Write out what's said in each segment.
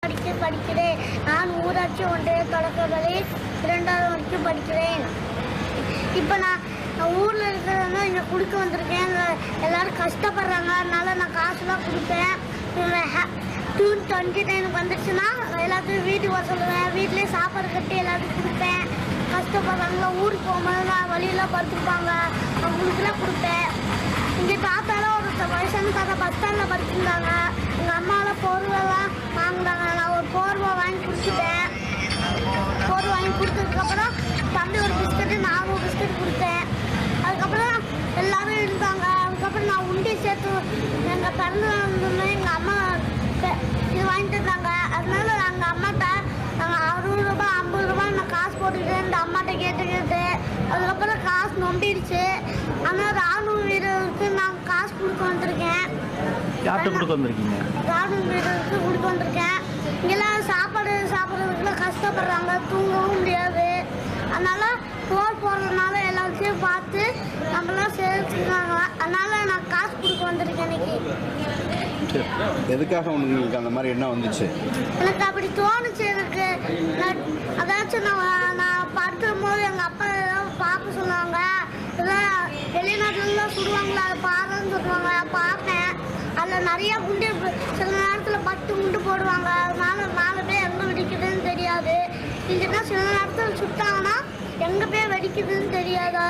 படிக்கிறேன். நான் ஊராட்சி ஒன்றிய தொடக்கப்பள்ளி 2வது வகுப்பு படிக்கிறேன். இப்போ நான் ஊரில் இருக்கிறவங்க இங்கே கொடுக்க வந்திருக்கேன். எல்லோரும் கஷ்டப்படுறாங்க, அதனால நான் காசுலாம் கொடுப்பேன். ஜூன் 29 வந்துடுச்சுன்னா எல்லாத்துக்கும் வீட்டுக்கு வர சொல்லுவேன். வீட்டிலே சாப்பாடு கட்டி எல்லாத்துக்கும் கொடுப்பேன். கஷ்டப்படுறாங்க, ஊருக்கு போகும்போது நான் வழியெல்லாம் படுத்துருப்பாங்க, அவங்களுக்குலாம் கொடுப்பேன். இங்கே தாத்தாலாம் ஒரு வயசான தாத்தா பஸ் ஸ்டாண்டில் படுத்துருந்தாங்க. எங்கள் அம்மாவில் போர்வெல்லாம் வாங்கினாங்க. நான் ஒரு போர்வை வாங்கி கொடுத்துட்டேன். போர்வை வாங்கி கொடுத்ததுக்கப்புறம் தம்பி ஒரு பிஸ்கட்டு, நான் ஒரு பிஸ்கட் கொடுத்தேன். அதுக்கப்புறம் எல்லோரும் இருந்தாங்க. அதுக்கப்புறம் நான் உண்டி சேர்த்து எங்கள் பிறந்த நாள் எங்கள் அம்மா இது வாங்கிட்டு இருந்தாங்க. அதனால எங்கள் அம்மாட்ட நாங்கள் 60 ரூபா 50 ரூபா நான் காசு போட்டுக்கிட்டேன். இந்த அம்மாட்ட கேட்டுக்கிட்டு அதுக்கப்புறம் காசு நொம்பிடுச்சு. ஆனால் ராணுவ வீரருக்கு நான் காசு கொடுக்க வந்திருக்கேன். யார்கிட்ட கொடுக்க வந்திருக்கீங்க? ராணுவ வீரருக்கு கொடுக்க வந்திருக்கேன். இங்கெல்லாம் சாப்பிட்றதுக்குலாம் கஷ்டப்படுறாங்க, தூங்கவும் முடியாது. அதனால் போர் போடுறதுனால எல்லாத்தையும் பார்த்து நம்மளாம் சேர்த்துருக்காங்க. அதனால் நான் காசு கொடுக்க வந்திருக்கேன் இன்னைக்கு. எதுக்காக உங்களுக்கு அந்த மாதிரி என்ன வந்துச்சு? எனக்கு அப்படி தோணுச்சு. எனக்கு அதாச்சும் நான் படுத்தும் போது எங்கள் அப்பா ஏதாவது பார்க்க சொன்னாங்க. இதெல்லாம் வெளிநாட்டுலாம் சுடுவாங்களா, அதை பாருன்னு சொல்லுவாங்க. பார்ப்பேன். அதில் நிறையா குண்டு சில நேரத்தில் 10 குண்டு போடுவாங்க. அதனால மேலே போய் எங்கே வெடிக்குதுன்னு தெரியாது. இல்லைன்னா சில நேரத்தில் சுட்டாங்கன்னா எங்கே போய் வெடிக்குதுன்னு தெரியாது.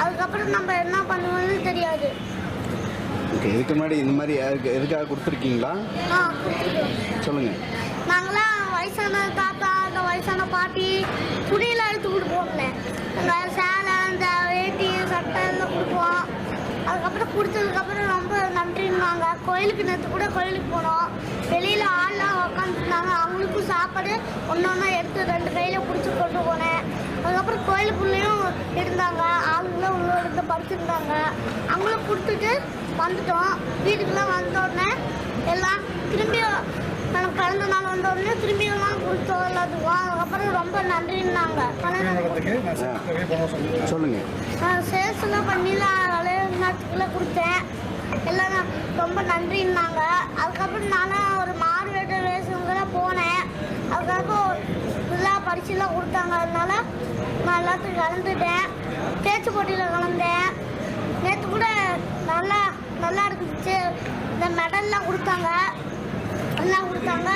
அதுக்கப்புறம் நம்ம என்ன பண்ணுவோன்னு தெரியாது. இதுக்கு முன்னாடி இந்த மாதிரி எதுக்காக கொடுத்துருக்கீங்களா? சொல்லுங்கள். நாங்களாம் வயசான தாத்தா, அந்த வயசான பாட்டி துணியெல்லாம் எடுத்து கொடுப்போம்ல. இந்த சேலை, இந்த வேட்டி, சட்டை எல்லாம் கொடுப்போம். அதுக்கப்புறம் கொடுத்ததுக்கப்புறம் ரொம்ப நன்றின்னாங்க. கோயிலுக்கு நேற்று கூட கோயிலுக்கு போனோம். வெளியில் ஆள்லாம் உக்காந்துருந்தாங்க. அவங்களுக்கும் சாப்பாடு ஒன்றா எடுத்து 2 கையில் பிடிச்சி கொண்டு போனேன். அதுக்கப்புறம் கோயிலுக்குள்ளேயும் இருந்தாங்க ஆளுங்களும் உள்ள எடுத்து படுத்துருந்தாங்க. அவங்களும் கொடுத்துட்டு வந்துட்டோம். வீட்டுக்குலாம் வந்தோடனே எல்லாம் திரும்பியும் எனக்கு பிறந்த நாள் வந்தோடனே திரும்பியெல்லாம் கொடுத்தோம் எல்லாத்துக்கும். அதுக்கப்புறம் ரொம்ப நன்றின்னாங்க. சொல்லுங்கள். நான் சேல்ஸ்லாம் பண்ணிலாம் விளையாட்டுக்குள்ளே கொடுத்தேன். எல்லாம் ரொம்ப நன்றின்னாங்க. அதுக்கப்புறம் நானும் ஒரு மாறு வேட்ட வேஷங்களாம் போனேன். அதுக்கப்புறம் ஃபுல்லாக பரிசுலாம் கொடுத்தாங்க. அதனால நான் எல்லாத்துக்கும் கலந்துட்டேன். பேச்சு போட்டியில் கலந்தேன். நேற்று கூட நல்லா இருந்துச்சு. இந்த மெடல்லாம் கொடுத்தாங்க, எல்லாம் கொடுத்தாங்க.